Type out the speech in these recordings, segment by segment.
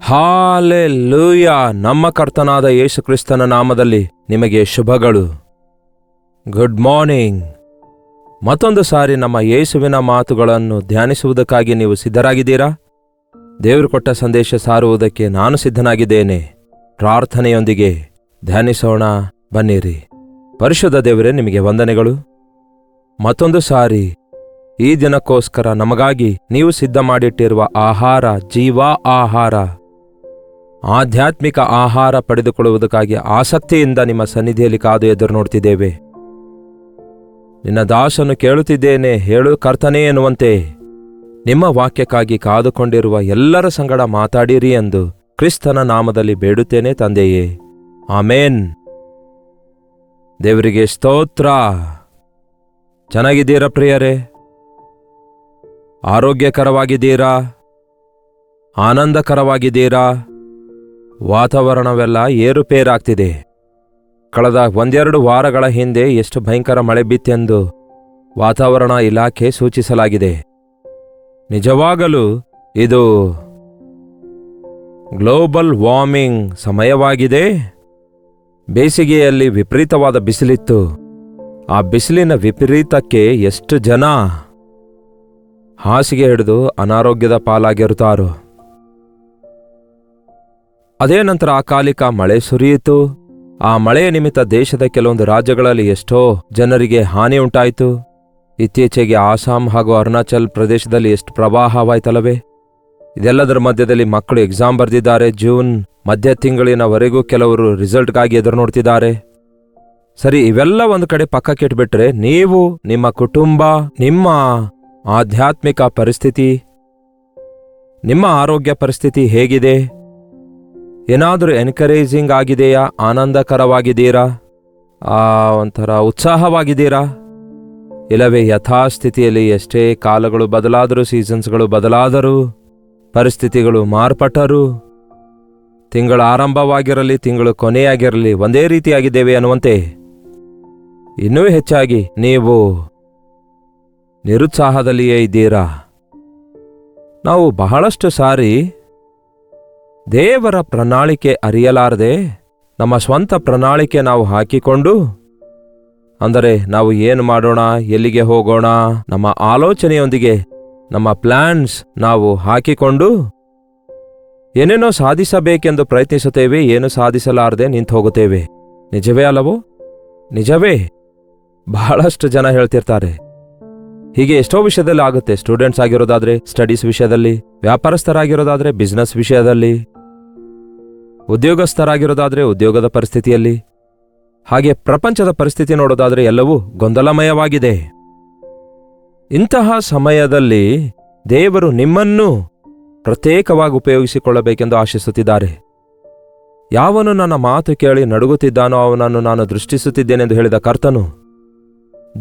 Hallelujah. ನಮ್ಮ ಕರ್ತನಾದ ಯೇಸು ಕ್ರಿಸ್ತನ ನಾಮದಲ್ಲಿ ನಿಮಗೆ ಶುಭಗಳು. Good morning. ಮತ್ತೊಂದು ಸಾರಿ ನಮ್ಮ ಯೇಸುವಿನ ಮಾತುಗಳನ್ನು ಧ್ಯಾನಿಸುವುದಕ್ಕಾಗಿ ನೀವು ಸಿದ್ಧರಾಗಿದ್ದೀರಾ? ದೇವರು ಕೊಟ್ಟ ಸಂದೇಶ ಸಾರುವುದಕ್ಕೆ ನಾನು ಸಿದ್ಧನಾಗಿದ್ದೇನೆ. ಪ್ರಾರ್ಥನೆಯೊಂದಿಗೆ ಧ್ಯಾನಿಸೋಣ, ಬನ್ನಿರಿ. ಪರಿಶುದ್ಧ ದೇವರೇ, ನಿಮಗೆ ವಂದನೆಗಳು. ಮತ್ತೊಂದು ಸಾರಿ ಈ ದಿನಕ್ಕೋಸ್ಕರ ನಮಗಾಗಿ ನೀವು ಸಿದ್ಧ ಮಾಡಿಟ್ಟಿರುವ ಆಹಾರ, ಜೀವಾ ಆಹಾರ, ಆಧ್ಯಾತ್ಮಿಕ ಆಹಾರ ಪಡೆದುಕೊಳ್ಳುವುದಕ್ಕಾಗಿ ಆಸಕ್ತಿಯಿಂದ ನಿಮ್ಮ ಸನ್ನಿಧಿಯಲ್ಲಿ ಕಾದು ಎದುರು ನೋಡ್ತಿದ್ದೇವೆ. ನಿನ್ನ ದಾಸನು ಕೇಳುತ್ತಿದ್ದೇನೆ, ಹೇಳು ಕರ್ತನೇ ಎನ್ನುವಂತೆ ನಿಮ್ಮ ವಾಕ್ಯಕ್ಕಾಗಿ ಕಾದುಕೊಂಡಿರುವ ಎಲ್ಲರ ಸಂಗಡ ಮಾತಾಡಿರಿ ಎಂದು ಕ್ರಿಸ್ತನ ನಾಮದಲ್ಲಿ ಬೇಡುತ್ತೇನೆ ತಂದೆಯೇ, ಆಮೇನ್. ದೇವರಿಗೆ ಸ್ತೋತ್ರ. ಚೆನ್ನಾಗಿದ್ದೀರಾ ಪ್ರಿಯರೇ? ಆರೋಗ್ಯಕರವಾಗಿದ್ದೀರಾ? ಆನಂದಕರವಾಗಿದ್ದೀರಾ? ವಾತಾವರಣವೆಲ್ಲ ಏರುಪೇರಾಗ್ತಿದೆ. ಕಳೆದ 1-2 ವಾರಗಳ ಹಿಂದೆ ಎಷ್ಟು ಭಯಂಕರ ಮಳೆ ಬಿತ್ತೆಂದು ವಾತಾವರಣ ಇಲಾಖೆ ಸೂಚಿಸಲಾಗಿದೆ. ನಿಜವಾಗಲೂ ಇದು ಗ್ಲೋಬಲ್ ವಾರ್ಮಿಂಗ್ ಸಮಯವಾಗಿದೆ. ಬೇಸಿಗೆಯಲ್ಲಿ ವಿಪರೀತವಾದ ಬಿಸಿಲಿತ್ತು. ಆ ಬಿಸಿಲಿನ ವಿಪರೀತಕ್ಕೆ ಎಷ್ಟು ಜನ ಹಾಸಿಗೆ ಹಿಡಿದು ಅನಾರೋಗ್ಯದ ಪಾಲಾಗಿರುತ್ತಾರೋ. ಅದೇ ನಂತರ ಅಕಾಲಿಕ ಮಳೆ ಸುರಿಯಿತು. ಆ ಮಳೆಯ ನಿಮಿತ್ತ ದೇಶದ ಕೆಲವೊಂದು ರಾಜ್ಯಗಳಲ್ಲಿ ಎಷ್ಟೋ ಜನರಿಗೆ ಹಾನಿ ಉಂಟಾಯಿತು. ಇತ್ತೀಚೆಗೆ ಆಸಾಂ ಹಾಗೂ ಅರುಣಾಚಲ್ ಪ್ರದೇಶದಲ್ಲಿ ಎಷ್ಟು ಪ್ರವಾಹವಾಯ್ತಲ್ಲವೇ. ಇದೆಲ್ಲದರ ಮಧ್ಯದಲ್ಲಿ ಮಕ್ಕಳು ಎಕ್ಸಾಮ್ ಬರೆದಿದ್ದಾರೆ. ಜೂನ್ ಮಧ್ಯ ತಿಂಗಳಿನವರೆಗೂ ಕೆಲವರು ರಿಸಲ್ಟ್ಗಾಗಿ ಎದುರು ನೋಡ್ತಿದ್ದಾರೆ. ಸರಿ, ಇವೆಲ್ಲ ಒಂದು ಕಡೆ ಪಕ್ಕಕ್ಕಿಟ್ಬಿಟ್ರೆ, ನೀವು, ನಿಮ್ಮ ಕುಟುಂಬ, ನಿಮ್ಮ ಆಧ್ಯಾತ್ಮಿಕ ಪರಿಸ್ಥಿತಿ, ನಿಮ್ಮ ಆರೋಗ್ಯ ಪರಿಸ್ಥಿತಿ ಹೇಗಿದೆ? ಏನಾದರೂ ಎನ್ಕರೇಜಿಂಗ್ ಆಗಿದೆಯಾ? ಆನಂದಕರವಾಗಿದ್ದೀರಾ? ಒಂಥರ ಉತ್ಸಾಹವಾಗಿದ್ದೀರಾ? ಇಲ್ಲವೇ ಯಥಾಸ್ಥಿತಿಯಲ್ಲಿ ಎಷ್ಟೇ ಕಾಲಗಳು ಬದಲಾದರೂ, ಸೀಸನ್ಸ್ಗಳು ಬದಲಾದರೂ, ಪರಿಸ್ಥಿತಿಗಳು ಮಾರ್ಪಟ್ಟರೂ, ತಿಂಗಳ ಆರಂಭವಾಗಿರಲಿ, ತಿಂಗಳು ಕೊನೆಯಾಗಿರಲಿ, ಒಂದೇ ರೀತಿಯಾಗಿದ್ದೇವೆ ಅನ್ನುವಂತೆ ಇನ್ನೂ ಹೆಚ್ಚಾಗಿ ನೀವು ನಿರುತ್ಸಾಹದಲ್ಲಿಯೇ ಇದ್ದೀರಾ? ನಾವು ಬಹಳಷ್ಟು ಸಾರಿ ದೇವರ ಪ್ರಣಾಳಿಕೆ ಅರಿಯಲಾರದೆ ನಮ್ಮ ಸ್ವಂತ ಪ್ರಣಾಳಿಕೆ ನಾವು ಹಾಕಿಕೊಂಡು, ಅಂದರೆ ನಾವು ಏನು ಮಾಡೋಣ, ಎಲ್ಲಿಗೆ ಹೋಗೋಣ, ನಮ್ಮ ಆಲೋಚನೆಯೊಂದಿಗೆ ನಮ್ಮ ಪ್ಲ್ಯಾನ್ಸ್ ನಾವು ಹಾಕಿಕೊಂಡು ಏನೇನೋ ಸಾಧಿಸಬೇಕೆಂದು ಪ್ರಯತ್ನಿಸುತ್ತೇವೆ. ಏನು ಸಾಧಿಸಲಾರದೆ ನಿಂತು ಹೋಗುತ್ತೇವೆ. ನಿಜವೇ ಅಲ್ಲವೋ? ನಿಜವೇ. ಬಹಳಷ್ಟು ಜನ ಹೇಳ್ತಿರ್ತಾರೆ. ಹೀಗೆ ಎಷ್ಟೋ ವಿಷಯದಲ್ಲಿ ಆಗುತ್ತೆ. ಸ್ಟೂಡೆಂಟ್ಸ್ ಆಗಿರೋದಾದ್ರೆ ಸ್ಟಡೀಸ್ ವಿಷಯದಲ್ಲಿ, ವ್ಯಾಪಾರಸ್ಥರಾಗಿರೋದಾದ್ರೆ ಬಿಸ್ನೆಸ್ ವಿಷಯದಲ್ಲಿ, ಉದ್ಯೋಗಸ್ಥರಾಗಿರೋದಾದ್ರೆ ಉದ್ಯೋಗದ ಪರಿಸ್ಥಿತಿಯಲ್ಲಿ, ಹಾಗೆ ಪ್ರಪಂಚದ ಪರಿಸ್ಥಿತಿ ನೋಡೋದಾದ್ರೆ ಎಲ್ಲವೂ ಗೊಂದಲಮಯವಾಗಿದೆ. ಇಂತಹ ಸಮಯದಲ್ಲಿ ದೇವರು ನಿಮ್ಮನ್ನು ಪ್ರತ್ಯೇಕವಾಗಿ ಉಪಯೋಗಿಸಿಕೊಳ್ಳಬೇಕೆಂದು ಆಶಿಸುತ್ತಿದ್ದಾರೆ. ಯಾವನು ನನ್ನ ಮಾತು ಕೇಳಿ ನಡುಗುತ್ತಿದ್ದಾನೋ ಅವನನ್ನು ನಾನು ದೃಷ್ಟಿಸುತ್ತಿದ್ದೇನೆಂದು ಹೇಳಿದ ಕರ್ತನು,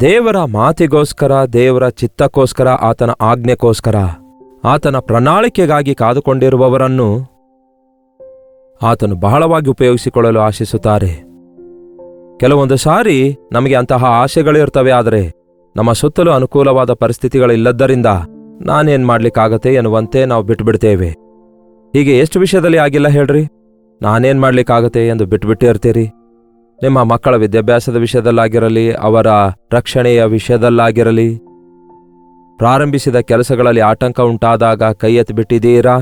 ದೇವರ ಮಾತಿಗೋಸ್ಕರ, ದೇವರ ಚಿತ್ತಕ್ಕೋಸ್ಕರ, ಆತನ ಆಜ್ಞೆಗೋಸ್ಕರ, ಆತನ ಪ್ರಣಾಳಿಕೆಗಾಗಿ ಕಾದುಕೊಂಡಿರುವವರನ್ನು ಆತನು ಬಹಳವಾಗಿ ಉಪಯೋಗಿಸಿಕೊಳ್ಳಲು ಆಶಿಸುತ್ತಾರೆ. ಕೆಲವೊಂದು ಸಾರಿ ನಮಗೆ ಅಂತಹ ಆಶೆಗಳಿರ್ತವೆ. ಆದರೆ ನಮ್ಮ ಸುತ್ತಲೂ ಅನುಕೂಲವಾದ ಪರಿಸ್ಥಿತಿಗಳಿಲ್ಲದ್ದರಿಂದ ನಾನೇನ್ ಮಾಡ್ಲಿಕ್ಕಾಗತ್ತೆ ಎನ್ನುವಂತೆ ನಾವು ಬಿಟ್ಬಿಡ್ತೇವೆ. ಹೀಗೆ ಎಷ್ಟು ವಿಷಯದಲ್ಲಿ ಆಗಿಲ್ಲ ಹೇಳ್ರಿ? ನಾನೇನ್ ಮಾಡ್ಲಿಕ್ಕಾಗತ್ತೆ ಎಂದು ಬಿಟ್ಬಿಟ್ಟಿರ್ತೀರಿ. ನಿಮ್ಮ ಮಕ್ಕಳ ವಿದ್ಯಾಭ್ಯಾಸದ ವಿಷಯದಲ್ಲಾಗಿರಲಿ, ಅವರ ರಕ್ಷಣೆಯ ವಿಷಯದಲ್ಲಾಗಿರಲಿ, ಪ್ರಾರಂಭಿಸಿದ ಕೆಲಸಗಳಲ್ಲಿ ಆಟಂಕ ಉಂಟಾದಾಗ ಕೈ ಎತ್ತಿಬಿಟ್ಟಿದ್ದೀರಾ?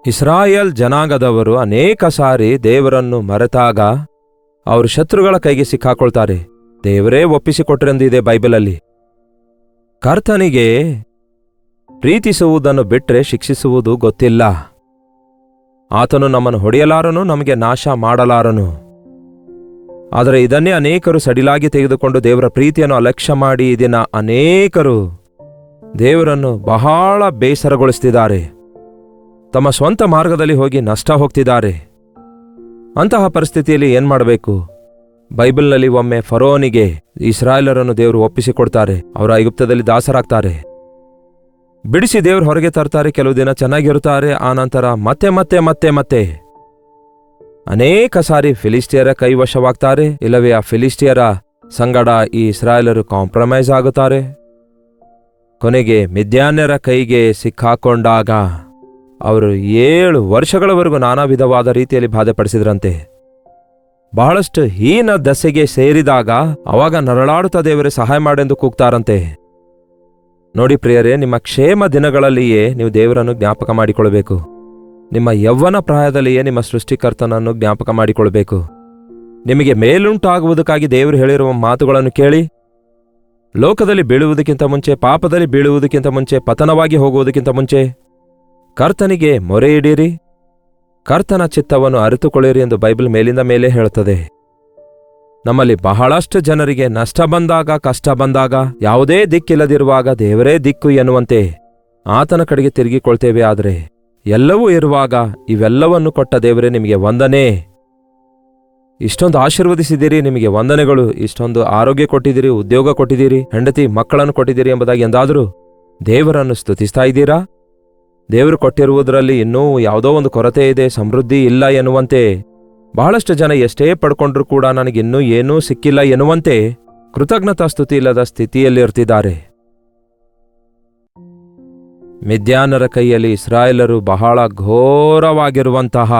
ಇಸ್ರಾಯೇಲ್ ಜನಾಂಗದವರು ಅನೇಕ ಸಾರಿ ದೇವರನ್ನು ಮರೆತಾಗ ಅವರು ಶತ್ರುಗಳ ಕೈಗೆ ಸಿಕ್ಕಾಕೊಳ್ತಾರೆ. ದೇವರೇ ಒಪ್ಪಿಸಿಕೊಟ್ರೆಂದು ಇದೆ ಬೈಬಲಲ್ಲಿ. ಕರ್ತನಿಗೆ ಪ್ರೀತಿಸುವುದನ್ನು ಬಿಟ್ಟರೆ ಶಿಕ್ಷಿಸುವುದು ಗೊತ್ತಿಲ್ಲ. ಆತನು ನಮ್ಮನ್ನು ಹೊಡೆಯಲಾರನು, ನಮಗೆ ನಾಶ ಮಾಡಲಾರನು. ಆದರೆ ಇದನ್ನೇ ಅನೇಕರು ಸಡಿಲಾಗಿ ತೆಗೆದುಕೊಂಡು ದೇವರ ಪ್ರೀತಿಯನ್ನು ಅಲಕ್ಷ್ಯ ಮಾಡಿ ಈ ದಿನ ಅನೇಕರು ದೇವರನ್ನು ಬಹಳ ಬೇಸರಗೊಳಿಸ್ತಿದ್ದಾರೆ. ತಮ್ಮ ಸ್ವಂತ ಮಾರ್ಗದಲ್ಲಿ ಹೋಗಿ ನಷ್ಟ ಹೋಗ್ತಿದ್ದಾರೆ. ಅಂತಹ ಪರಿಸ್ಥಿತಿಯಲ್ಲಿ ಏನ್ ಮಾಡಬೇಕು? ಬೈಬಲ್ನಲ್ಲಿ ಒಮ್ಮೆ ಫರೋನಿಗೆ ಇಸ್ರಾಯೇಲರನ್ನು ದೇವರು ಒಪ್ಪಿಸಿಕೊಡ್ತಾರೆ. ಅವರು ಐಗುಪ್ತದಲ್ಲಿ ದಾಸರಾಗ್ತಾರೆ. ಬಿಡಿಸಿ ದೇವರು ಹೊರಗೆ ತರ್ತಾರೆ. ಕೆಲವು ದಿನ ಚೆನ್ನಾಗಿರುತ್ತಾರೆ. ಆನಂತರ ಮತ್ತೆ ಮತ್ತೆ ಮತ್ತೆ ಮತ್ತೆ ಅನೇಕ ಸಾರಿ ಫಿಲಿಸ್ಟಿಯರ ಕೈವಶವಾಗ್ತಾರೆ. ಇಲ್ಲವೇ ಆ ಫಿಲಿಸ್ಟಿಯರ ಸಂಗಡ ಈ ಇಸ್ರಾಯೇಲರು ಕಾಂಪ್ರಮೈಸ್ ಆಗುತ್ತಾರೆ. ಕೊನೆಗೆ ಮಿದ್ಯಾನ್ಯರ ಕೈಗೆ ಸಿಕ್ಕಾಕೊಂಡಾಗ ಅವರು 7 ವರ್ಷಗಳವರೆಗೂ ನಾನಾ ವಿಧವಾದ ರೀತಿಯಲ್ಲಿ ಬಾಧೆಪಡಿಸಿದ್ರಂತೆ. ಬಹಳಷ್ಟು ಹೀನ ದಸೆಗೆ ಸೇರಿದಾಗ ಅವಾಗ ನರಳಾಡುತ್ತಾ ದೇವರೇ ಸಹಾಯ ಮಾಡೆಂದು ಕೂಗ್ತಾರಂತೆ. ನೋಡಿ ಪ್ರಿಯರೇ, ನಿಮ್ಮ ಕ್ಷೇಮ ದಿನಗಳಲ್ಲಿಯೇ ನೀವು ದೇವರನ್ನು ಜ್ಞಾಪಕ ಮಾಡಿಕೊಳ್ಬೇಕು. ನಿಮ್ಮ ಯೌವನ ಪ್ರಾಯದಲ್ಲಿಯೇ ನಿಮ್ಮ ಸೃಷ್ಟಿಕರ್ತನನ್ನು ಜ್ಞಾಪಕ ಮಾಡಿಕೊಳ್ಬೇಕು. ನಿಮಗೆ ಮೇಲುಂಟಾಗುವುದಕ್ಕಾಗಿ ದೇವರು ಹೇಳಿರುವ ಮಾತುಗಳನ್ನು ಕೇಳಿ, ಲೋಕದಲ್ಲಿ ಬೀಳುವುದಕ್ಕಿಂತ ಮುಂಚೆ, ಪಾಪದಲ್ಲಿ ಬೀಳುವುದಕ್ಕಿಂತ ಮುಂಚೆ, ಪತನವಾಗಿ ಹೋಗುವುದಕ್ಕಿಂತ ಮುಂಚೆ ಕರ್ತನಿಗೆ ಮೊರೆಯಿಡಿರಿ, ಕರ್ತನ ಚಿತ್ತವನ್ನು ಅರಿತುಕೊಳ್ಳಿರಿ ಎಂದು ಬೈಬಲ್ ಮೇಲಿಂದ ಮೇಲೆ ಹೇಳುತ್ತದೆ. ನಮ್ಮಲ್ಲಿ ಬಹಳಷ್ಟು ಜನರಿಗೆ ನಷ್ಟ ಬಂದಾಗ, ಕಷ್ಟ ಬಂದಾಗ, ಯಾವುದೇ ದಿಕ್ಕಿಲ್ಲದಿರುವಾಗ ದೇವರೇ ದಿಕ್ಕು ಎನ್ನುವಂತೆ ಆತನ ಕಡೆಗೆ ತಿರುಗಿಕೊಳ್ತೇವೆ. ಆದರೆ ಎಲ್ಲವೂ ಇರುವಾಗ ಇವೆಲ್ಲವನ್ನು ಕೊಟ್ಟ ದೇವರೇ ನಿಮಗೆ ವಂದನೆ, ಇಷ್ಟೊಂದು ಆಶೀರ್ವದಿಸಿದ್ದೀರಿ, ನಿಮಗೆ ವಂದನೆಗಳು, ಇಷ್ಟೊಂದು ಆರೋಗ್ಯ ಕೊಟ್ಟಿದ್ದೀರಿ, ಉದ್ಯೋಗ ಕೊಟ್ಟಿದ್ದೀರಿ, ಹೆಂಡತಿ ಮಕ್ಕಳನ್ನು ಕೊಟ್ಟಿದ್ದೀರಿ ಎಂಬುದಾಗಿ ಎಂದಾದರೂ ದೇವರನ್ನು ಸ್ತುತಿಸ್ತಾ ಇದ್ದೀರಾ? ದೇವರು ಕೊಟ್ಟಿರುವುದರಲ್ಲಿ ಇನ್ನೂ ಯಾವುದೋ ಒಂದು ಕೊರತೆ ಇದೆ, ಸಮೃದ್ಧಿ ಇಲ್ಲ ಎನ್ನುವಂತೆ ಬಹಳಷ್ಟು ಜನ ಎಷ್ಟೇ ಪಡ್ಕೊಂಡ್ರೂ ಕೂಡ ನನಗಿನ್ನೂ ಏನೂ ಸಿಕ್ಕಿಲ್ಲ ಎನ್ನುವಂತೆ ಕೃತಜ್ಞತಾ ಸ್ತುತಿ ಇಲ್ಲದ ಸ್ಥಿತಿಯಲ್ಲಿರ್ತಿದ್ದಾರೆ. ಮಿದ್ಯಾನರ ಕೈಯಲ್ಲಿ ಇಸ್ರಾಯೇಲರು ಬಹಳ ಘೋರವಾಗಿರುವಂತಹ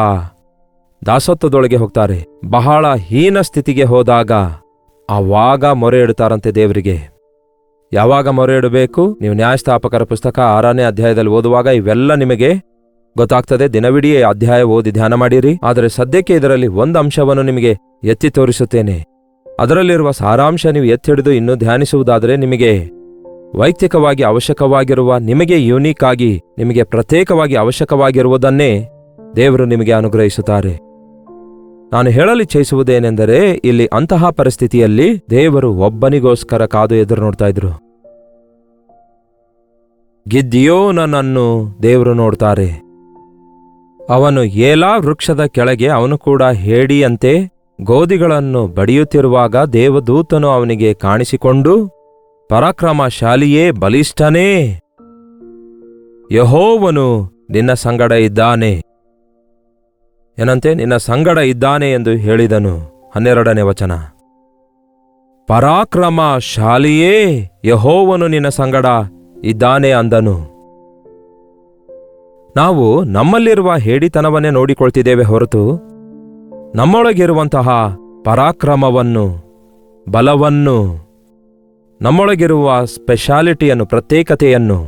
ದಾಸತ್ವದೊಳಗೆ ಹೋಗ್ತಾರೆ. ಬಹಳ ಹೀನ ಸ್ಥಿತಿಗೆ ಹೋದಾಗ ಆವಾಗ ಮೊರೆ ಇಡುತ್ತಾರಂತೆ ದೇವರಿಗೆ. ಯಾವಾಗ ಮೊರೆ ಇಡಬೇಕು? ನೀವು ನ್ಯಾಯಸ್ಥಾಪಕರ ಪುಸ್ತಕ 6ನೇ ಅಧ್ಯಾಯದಲ್ಲಿ ಓದುವಾಗ ಇವೆಲ್ಲ ನಿಮಗೆ ಗೊತ್ತಾಗ್ತದೆ. ದಿನವಿಡೀ ಅಧ್ಯಾಯ ಓದಿ ಧ್ಯಾನ ಮಾಡಿರಿ. ಆದರೆ ಸದ್ಯಕ್ಕೆ ಇದರಲ್ಲಿ ಒಂದು ಅಂಶವನ್ನು ನಿಮಗೆ ಎತ್ತಿ ತೋರಿಸುತ್ತೇನೆ. ಅದರಲ್ಲಿರುವ ಸಾರಾಂಶ ನೀವು ಎತ್ತಿಡಿದು ಇನ್ನೂ ಧ್ಯಾನಿಸುವುದಾದರೆ ನಿಮಗೆ ವೈಯಕ್ತಿಕವಾಗಿ ಅವಶ್ಯಕವಾಗಿರುವ, ನಿಮಗೆ ಯೂನಿಕ್ ಆಗಿ, ನಿಮಗೆ ಪ್ರತ್ಯೇಕವಾಗಿ ಅವಶ್ಯಕವಾಗಿರುವುದನ್ನೇ ದೇವರು ನಿಮಗೆ ಅನುಗ್ರಹಿಸುತ್ತಾರೆ. ನಾನು ಹೇಳಲಿಚ್ಛಿಸುವುದೇನೆಂದರೆ, ಇಲ್ಲಿ ಅಂತಹ ಪರಿಸ್ಥಿತಿಯಲ್ಲಿ ದೇವರು ಒಬ್ಬನಿಗೋಸ್ಕರ ಕಾದು ಎದುರು ನೋಡ್ತಾ ಇದ್ರು. ಗಿದ್ಯೋನನನ್ನು ದೇವರು ನೋಡ್ತಾರೆ. ಅವನು ಏಲಾ ವೃಕ್ಷದ ಕೆಳಗೆ, ಅವನು ಕೂಡ ಹೇಡಿಯಂತೆ ಗೋಧಿಗಳನ್ನು ಬಡಿಯುತ್ತಿರುವಾಗ ದೇವದೂತನು ಅವನಿಗೆ ಕಾಣಿಸಿಕೊಂಡು, ಪರಾಕ್ರಮಶಾಲಿಯೇ, ಬಲಿಷ್ಠನೇ, ಯೆಹೋವನು ನಿನ್ನ ಸಂಗಡ ಇದ್ದಾನೆ, ಏನಂತೆ? ನಿನ್ನ ಸಂಗಡ ಇದ್ದಾನೆ ಎಂದು ಹೇಳಿದನು. 12ನೇ ವಚನ. ಪರಾಕ್ರಮಶಾಲಿಯೇ, ಯೆಹೋವನು ನಿನ್ನ ಸಂಗಡ ಇದ್ದಾನೆ ಅಂದನು. ನಾವು ನಮ್ಮಲ್ಲಿರುವ ಹೇಡಿತನವನ್ನೇ ನೋಡಿಕೊಳ್ತಿದ್ದೇವೆ ಹೊರತು ನಮ್ಮೊಳಗಿರುವಂತಹ ಪರಾಕ್ರಮವನ್ನು, ಬಲವನ್ನು, ನಮ್ಮೊಳಗಿರುವ ಸ್ಪೆಷಾಲಿಟಿಯನ್ನು, ಪ್ರತ್ಯೇಕತೆಯನ್ನು,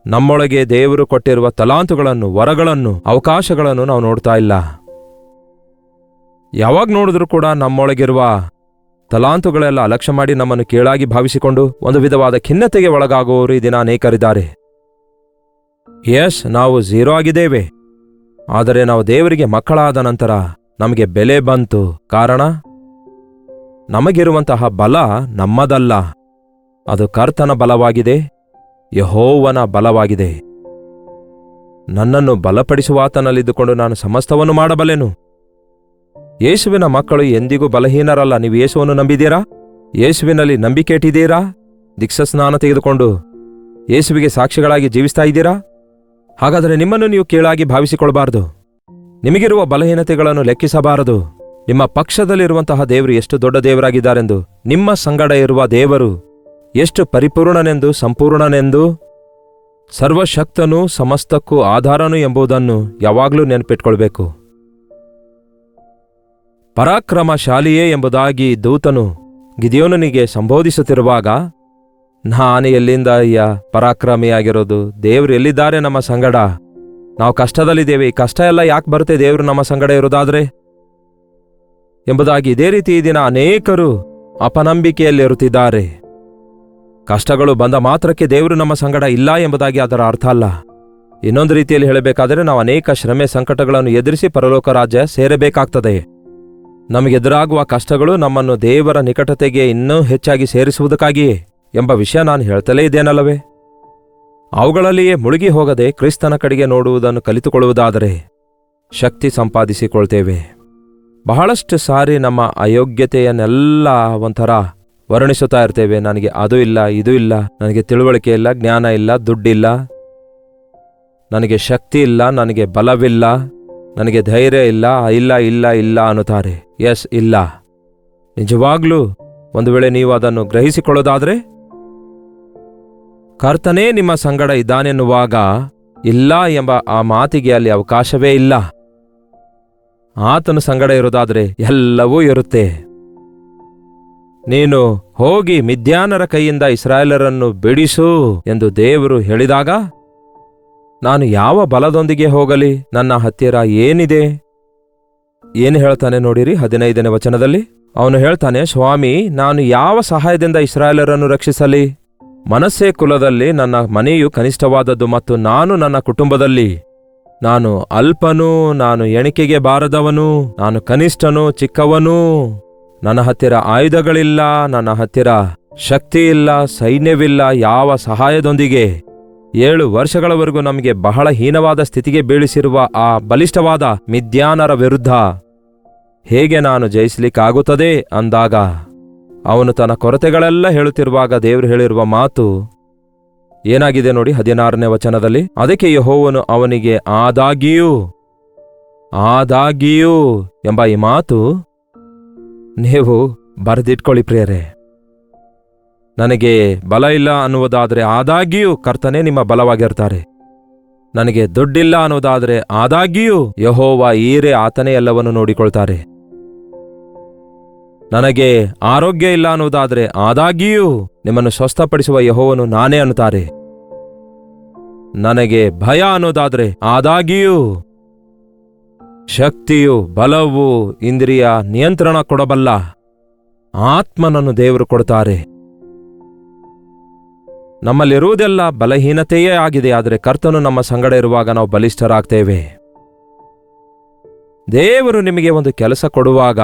ನಮ್ಮೊಳಗೆ ದೇವರು ಕೊಟ್ಟಿರುವ ತಲಾಂತುಗಳನ್ನು, ವರಗಳನ್ನು, ಅವಕಾಶಗಳನ್ನು ನಾವು ನೋಡ್ತಾ ಇಲ್ಲ. ಯಾವಾಗ ನೋಡಿದ್ರೂ ಕೂಡ ನಮ್ಮೊಳಗಿರುವ ತಲಾಂತುಗಳೆಲ್ಲ ಅಲಕ್ಷ್ಯ ಮಾಡಿ ನಮ್ಮನ್ನು ಕೀಳಾಗಿ ಭಾವಿಸಿಕೊಂಡು ಒಂದು ವಿಧವಾದ ಖಿನ್ನತೆಗೆ ಒಳಗಾಗುವವರು ಈ ದಿನ ಅನೇಕರಿದ್ದಾರೆ. ನಾವು 0 ಆಗಿದ್ದೇವೆ. ಆದರೆ ನಾವು ದೇವರಿಗೆ ಮಕ್ಕಳಾದ ನಂತರ ನಮಗೆ ಬೆಲೆ ಬಂತು. ಕಾರಣ, ನಮಗಿರುವಂತಹ ಬಲ ನಮ್ಮದಲ್ಲ, ಅದು ಕರ್ತನ ಬಲವಾಗಿದೆ, ಯೆಹೋವನ ಬಲವಾಗಿದೆ. ನನ್ನನ್ನು ಬಲಪಡಿಸುವಾತನಲ್ಲಿದ್ದುಕೊಂಡು ನಾನು ಸಮಸ್ತವನ್ನು ಮಾಡಬಲ್ಲೆನು. ಯೇಸುವಿನ ಮಕ್ಕಳು ಎಂದಿಗೂ ಬಲಹೀನರಲ್ಲ. ನೀವು ಯೇಸುವನ್ನು ನಂಬಿದ್ದೀರಾ? ಯೇಸುವಿನಲ್ಲಿ ನಂಬಿಕೆ ಇಟ್ಟಿದ್ದೀರಾ? ದೀಕ್ಷಾಸ್ನಾನ ತೆಗೆದುಕೊಂಡು ಯೇಸುವಿಗೆ ಸಾಕ್ಷಿಗಳಾಗಿ ಜೀವಿಸ್ತಾ ಇದ್ದೀರಾ? ಹಾಗಾದರೆ ನಿಮ್ಮನ್ನು ನೀವು ಕೀಳಾಗಿ ಭಾವಿಸಿಕೊಳ್ಬಾರದು. ನಿಮಗಿರುವ ಬಲಹೀನತೆಗಳನ್ನು ಲೆಕ್ಕಿಸಬಾರದು. ನಿಮ್ಮ ಪಕ್ಷದಲ್ಲಿರುವಂತಹ ದೇವರು ಎಷ್ಟು ದೊಡ್ಡ ದೇವರಾಗಿದ್ದಾರೆಂದು, ನಿಮ್ಮ ಸಂಗಡ ಇರುವ ದೇವರು ಎಷ್ಟು ಪರಿಪೂರ್ಣನೆಂದು, ಸಂಪೂರ್ಣನೆಂದು, ಸರ್ವಶಕ್ತನೂ ಸಮಸ್ತಕ್ಕೂ ಆಧಾರನು ಎಂಬುದನ್ನು ಯಾವಾಗಲೂ ನೆನಪಿಟ್ಕೊಳ್ಬೇಕು. ಪರಾಕ್ರಮಶಾಲಿಯೇ ಎಂಬುದಾಗಿ ದೂತನು ಗಿದ್ಯೋನನಿಗೆ ಸಂಬೋಧಿಸುತ್ತಿರುವಾಗ, ನಾನು ಎಲ್ಲಿಂದ ಪರಾಕ್ರಮಿಯಾಗಿರೋದು? ದೇವರು ಎಲ್ಲಿದ್ದಾರೆ ನಮ್ಮ ಸಂಗಡ? ನಾವು ಕಷ್ಟದಲ್ಲಿದ್ದೇವೆ. ಈ ಕಷ್ಟ ಎಲ್ಲ ಯಾಕೆ ಬರುತ್ತೆ ದೇವರು ನಮ್ಮ ಸಂಗಡ ಇರೋದಾದ್ರೆ ಎಂಬುದಾಗಿ ಇದೇ ರೀತಿ ಈ ದಿನ ಅನೇಕರು ಅಪನಂಬಿಕೆಯಲ್ಲಿರುತ್ತಿದ್ದಾರೆ. ಕಷ್ಟಗಳು ಬಂದ ಮಾತ್ರಕ್ಕೆ ದೇವರು ನಮ್ಮ ಸಂಗಡ ಇಲ್ಲ ಎಂಬುದಾಗಿ ಅದರ ಅರ್ಥ ಅಲ್ಲ. ಇನ್ನೊಂದು ರೀತಿಯಲ್ಲಿ ಹೇಳಬೇಕಾದರೆ, ನಾವು ಅನೇಕ ಶ್ರಮೆ ಸಂಕಟಗಳನ್ನು ಎದುರಿಸಿ ಪರಲೋಕ ರಾಜ್ಯ ಸೇರಬೇಕಾಗ್ತದೆ. ನಮಗೆದುರಾಗುವ ಕಷ್ಟಗಳು ನಮ್ಮನ್ನು ದೇವರ ನಿಕಟತೆಗೆ ಇನ್ನೂ ಹೆಚ್ಚಾಗಿ ಸೇರಿಸುವುದಕ್ಕಾಗಿಯೇ ಎಂಬ ವಿಷಯ ನಾನು ಹೇಳ್ತಲೇ ಇದ್ದೇನಲ್ಲವೇ? ಅವುಗಳಲ್ಲಿಯೇ ಮುಳುಗಿ ಹೋಗದೆ ಕ್ರಿಸ್ತನ ಕಡೆಗೆ ನೋಡುವುದನ್ನು ಕಲಿತುಕೊಳ್ಳುವುದಾದರೆ ಶಕ್ತಿ ಸಂಪಾದಿಸಿಕೊಳ್ತೇವೆ. ಬಹಳಷ್ಟು ಸಾರಿ ನಮ್ಮ ಅಯೋಗ್ಯತೆಯನ್ನೆಲ್ಲ ಒಂಥರ ವರ್ಣಿಸುತ್ತಾ ಇರ್ತೇವೆ. ನನಗೆ ಅದು ಇಲ್ಲ, ಇದು ಇಲ್ಲ, ನನಗೆ ತಿಳುವಳಿಕೆ ಇಲ್ಲ, ಜ್ಞಾನ ಇಲ್ಲ, ದುಡ್ಡಿಲ್ಲ, ನನಗೆ ಶಕ್ತಿ ಇಲ್ಲ, ನನಗೆ ಬಲವಿಲ್ಲ, ನನಗೆ ಧೈರ್ಯ ಇಲ್ಲ, ಇಲ್ಲ ಇಲ್ಲ ಇಲ್ಲ ಅನ್ನುತ್ತಾರೆ. ಇಲ್ಲ. ನಿಜವಾಗ್ಲೂ ಒಂದು ವೇಳೆ ನೀವು ಅದನ್ನು ಗ್ರಹಿಸಿಕೊಳ್ಳೋದಾದ್ರೆ, ಕರ್ತನೇ ನಿಮ್ಮ ಸಂಗಡ ಇದ್ದಾನೆನ್ನುವಾಗ ಇಲ್ಲ ಎಂಬ ಆ ಮಾತಿಗೆ ಅಲ್ಲಿ ಅವಕಾಶವೇ ಇಲ್ಲ. ಆತನ ಸಂಗಡ ಇರೋದಾದ್ರೆ ಎಲ್ಲವೂ ಇರುತ್ತೆ. ನೀನು ಹೋಗಿ ಮಿದ್ಯಾನರ ಕೈಯಿಂದ ಇಸ್ರಾಯೇಲರನ್ನು ಬಿಡಿಸು ಎಂದು ದೇವರು ಹೇಳಿದಾಗ, ನಾನು ಯಾವ ಬಲದೊಂದಿಗೆ ಹೋಗಲಿ? ನನ್ನ ಹತ್ತಿರ ಏನಿದೆ? ಏನು ಹೇಳ್ತಾನೆ ನೋಡಿರಿ 15ನೇ ವಚನದಲ್ಲಿ. ಅವನು ಹೇಳ್ತಾನೆ, ಸ್ವಾಮಿ, ನಾನು ಯಾವ ಸಹಾಯದಿಂದ ಇಸ್ರಾಯೇಲರನ್ನು ರಕ್ಷಿಸಲಿ? ಮನಸ್ಸೆ ಕುಲದಲ್ಲಿ ನನ್ನ ಮನೆಯು ಕನಿಷ್ಠವಾದದ್ದು ಮತ್ತು ನಾನು ನನ್ನ ಕುಟುಂಬದಲ್ಲಿ ನಾನು ಅಲ್ಪನೂ, ನಾನು ಎಣಿಕೆಗೆ ಬಾರದವನು, ನಾನು ಕನಿಷ್ಠನೂ ಚಿಕ್ಕವನೂ. ನನ್ನ ಹತ್ತಿರ ಆಯುಧಗಳಿಲ್ಲ, ನನ್ನ ಹತ್ತಿರ ಶಕ್ತಿ ಇಲ್ಲ, ಸೈನ್ಯವಿಲ್ಲ. ಯಾವ ಸಹಾಯದೊಂದಿಗೆ 7 ವರ್ಷಗಳವರೆಗೂ ನಮಗೆ ಬಹಳ ಹೀನವಾದ ಸ್ಥಿತಿಗೆ ಬೀಳಿಸಿರುವ ಆ ಬಲಿಷ್ಠವಾದ ಮಿದ್ಯಾನರ ವಿರುದ್ಧ ಹೇಗೆ ನಾನು ಜಯಿಸಲಿಕ್ಕಾಗುತ್ತದೆ ಅಂದಾಗ, ಅವನು ತನ್ನ ಕೊರತೆಗಳೆಲ್ಲ ಹೇಳುತ್ತಿರುವಾಗ ದೇವರು ಹೇಳಿರುವ ಮಾತು ಏನಾಗಿದೆ ನೋಡಿ 16ನೇ ವಚನದಲ್ಲಿ. ಅದಕ್ಕೆ ಯೆಹೋವನು ಅವನಿಗೆ ಆದಾಗ್ಯೂ ಎಂಬ ಈ ಮಾತು ನೀವು ಬರೆದಿಟ್ಕೊಳ್ಳಿ ಪ್ರಿಯರೇ. ನನಗೆ ಬಲ ಇಲ್ಲ ಅನ್ನುವುದಾದರೆ ಆದಾಗ್ಯೂ ಕರ್ತನೇ ನಿಮ್ಮ ಬಲವಾಗಿರ್ತಾರೆ. ನನಗೆ ದುಡ್ಡಿಲ್ಲ ಅನ್ನೋದಾದರೆ ಆದಾಗ್ಯೂ ಯೆಹೋವ ಈರೇ, ಆತನೇ ಎಲ್ಲವನ್ನು ನೋಡಿಕೊಳ್ತಾರೆ. ನನಗೆ ಆರೋಗ್ಯ ಇಲ್ಲ ಅನ್ನೋದಾದರೆ ಆದಾಗ್ಯೂ ನಿಮ್ಮನ್ನು ಸ್ವಸ್ಥಪಡಿಸುವ ಯೆಹೋವನು ನಾನೇ ಅನ್ನುತ್ತಾರೆ. ನನಗೆ ಭಯ ಅನ್ನೋದಾದರೆ ಆದಾಗ್ಯೂ ಶಕ್ತಿಯು, ಬಲವು, ಇಂದ್ರಿಯ ನಿಯಂತ್ರಣ ಕೊಡಬಲ್ಲ ಆತ್ಮನನ್ನು ದೇವರು ಕೊಡ್ತಾರೆ. ನಮ್ಮಲ್ಲಿರುವುದೆಲ್ಲ ಬಲಹೀನತೆಯೇ ಆಗಿದೆ, ಆದರೆ ಕರ್ತನು ನಮ್ಮ ಸಂಗಡ ಇರುವಾಗ ನಾವು ಬಲಿಷ್ಠರಾಗ್ತೇವೆ. ದೇವರು ನಿಮಗೆ ಒಂದು ಕೆಲಸ ಕೊಡುವಾಗ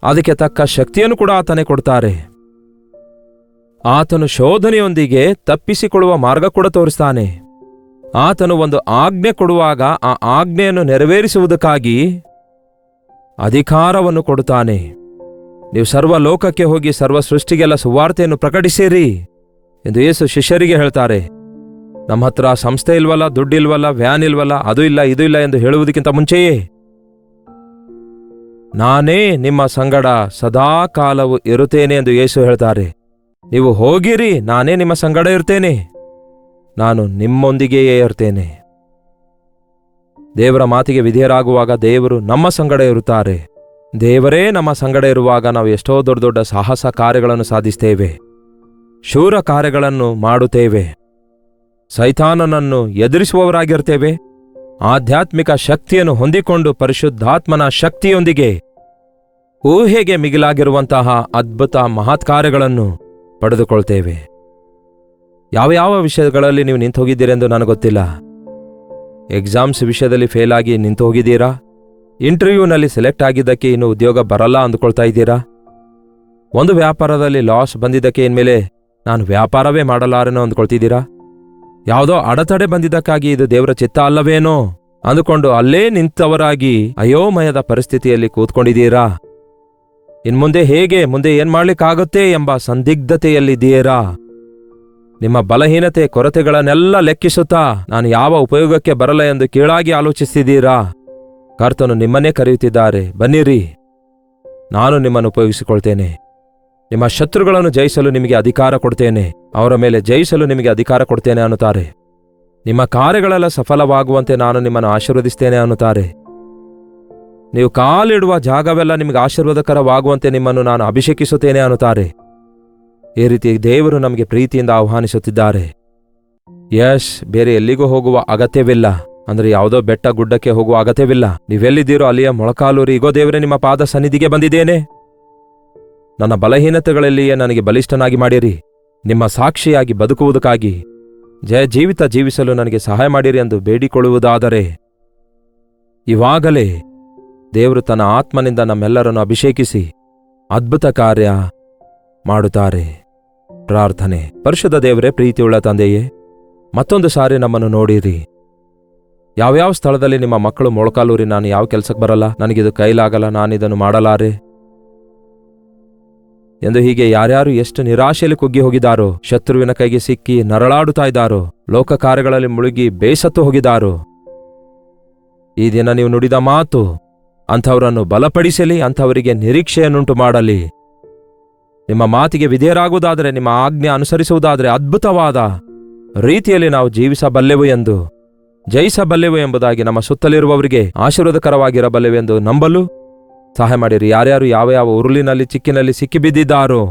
ಅದಕ್ಕೆ ತಕ್ಕ ಶಕ್ತಿಯನ್ನು ಕೂಡ ಆತನೇ ಕೊಡ್ತಾರೆ. ಆತನು ಶೋಧನೆಯೊಂದಿಗೆ ತಪ್ಪಿಸಿಕೊಳ್ಳುವ ಮಾರ್ಗ ಕೂಡ ತೋರಿಸ್ತಾನೆ. ಆತನು ಒಂದು ಆಜ್ಞೆ ಕೊಡುವಾಗ ಆ ಆಜ್ಞೆಯನ್ನು ನೆರವೇರಿಸುವುದಕ್ಕಾಗಿ ಅಧಿಕಾರವನ್ನು ಕೊಡುತ್ತಾನೆ. ನೀವು ಸರ್ವ ಲೋಕಕ್ಕೆ ಹೋಗಿ ಸರ್ವ ಸೃಷ್ಟಿಗೆಲ್ಲ ಸುವಾರ್ತೆಯನ್ನು ಪ್ರಕಟಿಸಿರಿ ಎಂದು ಯೇಸು ಶಿಷ್ಯರಿಗೆ ಹೇಳ್ತಾರೆ. ನಮ್ಮ ಹತ್ರ ಸಂಸ್ಥೆ ಇಲ್ವಲ್ಲ, ದುಡ್ಡಿಲ್ವಲ್ಲ, ವ್ಯಾನ್ ಇಲ್ವಲ್ಲ, ಅದು ಇಲ್ಲ ಇದು ಇಲ್ಲ ಎಂದು ಹೇಳುವುದಕ್ಕಿಂತ ಮುಂಚೆಯೇ ನಾನೇ ನಿಮ್ಮ ಸಂಗಡ ಸದಾ ಕಾಲವು ಇರುತ್ತೇನೆ ಎಂದು ಯೇಸು ಹೇಳ್ತಾರೆ. ನೀವು ಹೋಗಿರಿ, ನಾನೇ ನಿಮ್ಮ ಸಂಗಡ ಇರ್ತೇನೆ, ನಾನು ನಿಮ್ಮೊಂದಿಗೆಯೇ ಇರ್ತೇನೆ. ದೇವರ ಮಾತಿಗೆ ವಿಧೇಯರಾಗುವಾಗ ದೇವರು ನಮ್ಮ ಸಂಗಡ ಇರುತ್ತಾರೆ. ದೇವರೇ ನಮ್ಮ ಸಂಗಡ ಇರುವಾಗ ನಾವು ಎಷ್ಟೋ ದೊಡ್ಡ ದೊಡ್ಡ ಸಾಹಸ ಕಾರ್ಯಗಳನ್ನು ಸಾಧಿಸ್ತೇವೆ, ಶೂರ ಕಾರ್ಯಗಳನ್ನು ಮಾಡುತ್ತೇವೆ, ಸೈತಾನನನ್ನು ಎದುರಿಸುವವರಾಗಿರ್ತೇವೆ. ಆಧ್ಯಾತ್ಮಿಕ ಶಕ್ತಿಯನ್ನು ಹೊಂದಿಕೊಂಡು ಪರಿಶುದ್ಧಾತ್ಮನ ಶಕ್ತಿಯೊಂದಿಗೆ ಊಹೆಗೆ ಮಿಗಿಲಾಗಿರುವಂತಹ ಅದ್ಭುತ ಮಹತ್ಕಾರ್ಯಗಳನ್ನು ಪಡೆದುಕೊಳ್ತೇವೆ. ಯಾವ ವಿಷಯಗಳಲ್ಲಿ ನೀವು ನಿಂತು ಹೋಗಿದ್ದೀರೆಂದು ನನಗೆ ಗೊತ್ತಿಲ್ಲ. ಎಕ್ಸಾಮ್ಸ್ ವಿಷಯದಲ್ಲಿ ಫೇಲ್ ಆಗಿ ನಿಂತು ಹೋಗಿದ್ದೀರಾ? ಇಂಟರ್ವ್ಯೂನಲ್ಲಿ ಸೆಲೆಕ್ಟ್ ಆಗಿದ್ದಕ್ಕೆ ಇನ್ನು ಉದ್ಯೋಗ ಬರಲ್ಲ ಅಂದುಕೊಳ್ತಾ ಇದ್ದೀರಾ? ಒಂದು ವ್ಯಾಪಾರದಲ್ಲಿ ಲಾಸ್ ಬಂದಿದ್ದಕ್ಕೆ ಇನ್ಮೇಲೆ ನಾನು ವ್ಯಾಪಾರವೇ ಮಾಡಲಾರೆನೋ ಅಂದುಕೊಳ್ತಿದ್ದೀರಾ? ಯಾವುದೋ ಅಡೆತಡೆ ಬಂದಿದ್ದಕ್ಕಾಗಿ ಇದು ದೇವರ ಚಿತ್ತ ಅಲ್ಲವೇನೋ ಅಂದುಕೊಂಡು ಅಲ್ಲೇ ನಿಂತವರಾಗಿ ಅಯೋಮಯದ ಪರಿಸ್ಥಿತಿಯಲ್ಲಿ ಕೂತ್ಕೊಂಡಿದ್ದೀರಾ? ಇನ್ಮುಂದೆ ಹೇಗೆ, ಮುಂದೆ ಏನ್ ಮಾಡ್ಲಿಕ್ಕಾಗುತ್ತೆ ಎಂಬ ಸಂದಿಗ್ಧತೆಯಲ್ಲಿದ್ದೀರಾ? ನಿಮ್ಮ ಬಲಹೀನತೆ ಕೊರತೆಗಳನ್ನೆಲ್ಲ ಲೆಕ್ಕಿಸುತ್ತಾ ನಾನು ಯಾವ ಉಪಯೋಗಕ್ಕೆ ಬರಲ್ಲ ಎಂದು ಕೀಳಾಗಿ ಆಲೋಚಿಸಿದ್ದೀರಾ? ಕರ್ತನು ನಿಮ್ಮನ್ನೇ ಕರೆಯುತ್ತಿದ್ದಾರೆ, ಬನ್ನಿರಿ, ನಾನು ನಿಮ್ಮನ್ನು ಉಪಯೋಗಿಸಿಕೊಳ್ತೇನೆ. ನಿಮ್ಮ ಶತ್ರುಗಳನ್ನು ಜಯಿಸಲು ನಿಮಗೆ ಅಧಿಕಾರ ಕೊಡ್ತೇನೆ, ಅವರ ಮೇಲೆ ಜಯಿಸಲು ನಿಮಗೆ ಅಧಿಕಾರ ಕೊಡ್ತೇನೆ ಅನ್ನುತ್ತಾರೆ. ನಿಮ್ಮ ಕಾರ್ಯಗಳೆಲ್ಲ ಸಫಲವಾಗುವಂತೆ ನಾನು ನಿಮ್ಮನ್ನು ಆಶೀರ್ವದಿಸ್ತೇನೆ ಅನ್ನುತ್ತಾರೆ. ನೀವು ಕಾಲಿಡುವ ಜಾಗವೆಲ್ಲ ನಿಮಗೆ ಆಶೀರ್ವಾದಕರವಾಗುವಂತೆ ನಿಮ್ಮನ್ನು ನಾನು ಅಭಿಷೇಕಿಸುತ್ತೇನೆ ಅನ್ನುತ್ತಾರೆ. ಈ ರೀತಿ ದೇವರು ನಮಗೆ ಪ್ರೀತಿಯಿಂದ ಆಹ್ವಾನಿಸುತ್ತಿದ್ದಾರೆ. ಬೇರೆ ಎಲ್ಲಿಗೂ ಹೋಗುವ ಅಗತ್ಯವಿಲ್ಲ, ಅಂದ್ರೆ ಯಾವುದೋ ಬೆಟ್ಟ ಗುಡ್ಡಕ್ಕೆ ಹೋಗುವ ಅಗತ್ಯವಿಲ್ಲ. ನೀವೆಲ್ಲಿದ್ದೀರೋ ಅಲ್ಲಿಯ ಮೊಳಕಾಲೂರಿ, ಇಗೋ ದೇವರೇ ನಿಮ್ಮ ಪಾದ ಸನ್ನಿಧಿಗೆ ಬಂದಿದ್ದೇನೆ, ನನ್ನ ಬಲಹೀನತೆಗಳಲ್ಲಿಯೇ ನನಗೆ ಬಲಿಷ್ಠನಾಗಿ ಮಾಡಿರಿ, ನಿಮ್ಮ ಸಾಕ್ಷಿಯಾಗಿ ಬದುಕುವುದಕ್ಕಾಗಿ ಜೀವಿತ ಜೀವಿಸಲು ನನಗೆ ಸಹಾಯ ಮಾಡಿರಿ ಎಂದು ಬೇಡಿಕೊಳ್ಳುವುದಾದರೆ ಇವಾಗಲೇ ದೇವರು ತನ್ನ ಆತ್ಮನಿಂದ ನಮ್ಮೆಲ್ಲರನ್ನು ಅಭಿಷೇಕಿಸಿ ಅದ್ಭುತ ಕಾರ್ಯ ಮಾಡುತ್ತಾರೆ. ಪ್ರಾರ್ಥನೆ. ಪರಿಶುದ್ಧ ದೇವರೇ, ಪ್ರೀತಿಯುಳ್ಳ ತಂದೆಯೇ, ಮತ್ತೊಂದು ಸಾರಿ ನಮ್ಮನ್ನು ನೋಡಿರಿ. ಯಾವ್ಯಾವ ಸ್ಥಳದಲ್ಲಿ ನಿಮ್ಮ ಮಕ್ಕಳು ಮೊಳಕಾಲೂರಿ, ನಾನು ಯಾವ ಕೆಲಸಕ್ಕೆ ಬರಲ್ಲ, ನನಗಿದು ಕೈಲಾಗಲ್ಲ, ನಾನಿದನ್ನು ಮಾಡಲಾರೆ ಎಂದು ಹೀಗೆ ಯಾರ್ಯಾರು ಎಷ್ಟು ನಿರಾಶೆಯಲ್ಲಿ ಕುಗ್ಗಿ ಹೋಗಿದ್ದಾರೋ, ಶತ್ರುವಿನ ಕೈಗೆ ಸಿಕ್ಕಿ ನರಳಾಡುತ್ತಾ ಇದ್ದಾರೋ, ಲೋಕ ಕಾರ್ಯಗಳಲ್ಲಿ ಮುಳುಗಿ ಬೇಸತ್ತು ಹೋಗಿದ್ದಾರೋ, ಈ ದಿನ ನೀವು ನುಡಿದ ಮಾತು ಅಂಥವರನ್ನು ಬಲಪಡಿಸಲಿ, ಅಂಥವರಿಗೆ ನಿರೀಕ್ಷೆಯನ್ನುಂಟು ಮಾಡಲಿ. ನಿಮ್ಮ ಮಾತಿಗೆ ವಿಧೇಯರಾಗುವುದಾದರೆ, ನಿಮ್ಮ ಆಜ್ಞೆ ಅನುಸರಿಸುವುದಾದರೆ ಅದ್ಭುತವಾದ ರೀತಿಯಲ್ಲಿ ನಾವು ಜೀವಿಸಬಲ್ಲೆವು ಎಂದು, ಜಯಿಸಬಲ್ಲೆವು ಎಂಬುದಾಗಿ ನಮ್ಮ ಸುತ್ತಲಿರುವವರಿಗೆ ಆಶೀರ್ವಾದಕರವಾಗಿರಬಲ್ಲೆವೆಂದು ನಂಬಲು ಸಹಾಯ ಮಾಡಿರಿ. ಯಾರ್ಯಾರು ಯಾವ ಯಾವ ಉರುಳಿನಲ್ಲಿ ಚಿಕ್ಕಿನಲ್ಲಿ ಸಿಕ್ಕಿಬಿದ್ದಿದ್ದಾರೋ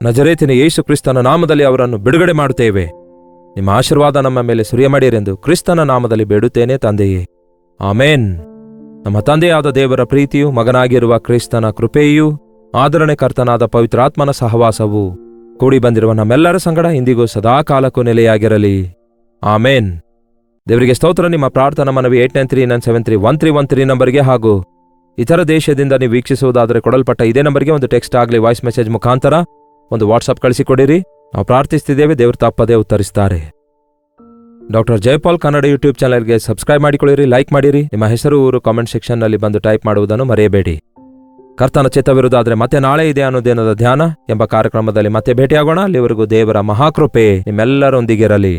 ನಜರೇತಿನ ಯೇಸು ಕ್ರಿಸ್ತನ ನಾಮದಲ್ಲಿ ಅವರನ್ನು ಬಿಡುಗಡೆ ಮಾಡುತ್ತೇವೆ. ನಿಮ್ಮ ಆಶೀರ್ವಾದ ನಮ್ಮ ಮೇಲೆ ಸುರಿಯಮಾಡಿರೆಂದು ಕ್ರಿಸ್ತನ ನಾಮದಲ್ಲಿ ಬೇಡುತ್ತೇನೆ ತಂದೆಯೇ, ಆಮೇನ್. ನಮ್ಮ ತಂದೆಯಾದ ದೇವರ ಪ್ರೀತಿಯು, ಮಗನಾಗಿರುವ ಕ್ರಿಸ್ತನ ಕೃಪೆಯೂ, ಆದರಣೆಕರ್ತನಾದ ಪವಿತ್ರಾತ್ಮನ ಸಹವಾಸವು ಕೂಡಿ ಬಂದಿರುವ ನಮ್ಮೆಲ್ಲರ ಸಂಗಡ ಇಂದಿಗೂ ಸದಾಕಾಲಕ್ಕೂ ನೆಲೆಯಾಗಿರಲಿ. ಆಮೇನ್. ದೇವರಿಗೆ ಸ್ತೋತ್ರ. ನಿಮ್ಮ ಪ್ರಾರ್ಥನಾ ಮನವಿ 8939731313 ನಂಬರ್ಗೆ ಹಾಗೂ ಇತರ ದೇಶದಿಂದ ನೀವು ವೀಕ್ಷಿಸುವುದಾದರೆ ಕೊಡಲ್ಪಟ್ಟ ಇದೇ ನಂಬರ್ಗೆ ಒಂದು ಟೆಕ್ಸ್ಟ್ ಆಗಲಿ ವಾಯ್ಸ್ ಮೆಸೇಜ್ ಮುಖಾಂತರ ಒಂದು ವಾಟ್ಸಪ್ ಕಳಿಸಿಕೊಡಿರಿ. ನಾವು ಪ್ರಾರ್ಥಿಸ್ತಿದ್ದೇವೆ, ದೇವರು ತಪ್ಪದೇ ಉತ್ತರಿಸ್ತಾರೆ. ಡಾಕ್ಟರ್ ಜಯಪಾಲ್ ಕನ್ನಡ ಯೂಟ್ಯೂಬ್ ಚಾನೆಲ್ಗೆ ಸಬ್ಸ್ಕ್ರೈಬ್ ಮಾಡಿಕೊಳ್ಳಿರಿ, ಲೈಕ್ ಮಾಡಿರಿ. ನಿಮ್ಮ ಹೆಸರು, ಊರು ಕಾಮೆಂಟ್ ಸೆಕ್ಷನ್ನಲ್ಲಿ ಬಂದು ಟೈಪ್ ಮಾಡುವುದನ್ನು ಮರೆಯಬೇಡಿ. ಕರ್ತನ ಚಿತ್ತವಿರುವುದಾದರೆ ಮತ್ತೆ ನಾಳೆ ಇದೆ ಅನುದಿನದ ಧ್ಯಾನ ಎಂಬ ಕಾರ್ಯಕ್ರಮದಲ್ಲಿ ಮತ್ತೆ ಭೇಟಿಯಾಗೋಣ. ಅಲ್ಲಿವರೆಗೂ ದೇವರ ಮಹಾಕೃಪೆ ನಿಮ್ಮೆಲ್ಲರೊಂದಿಗಿರಲಿ.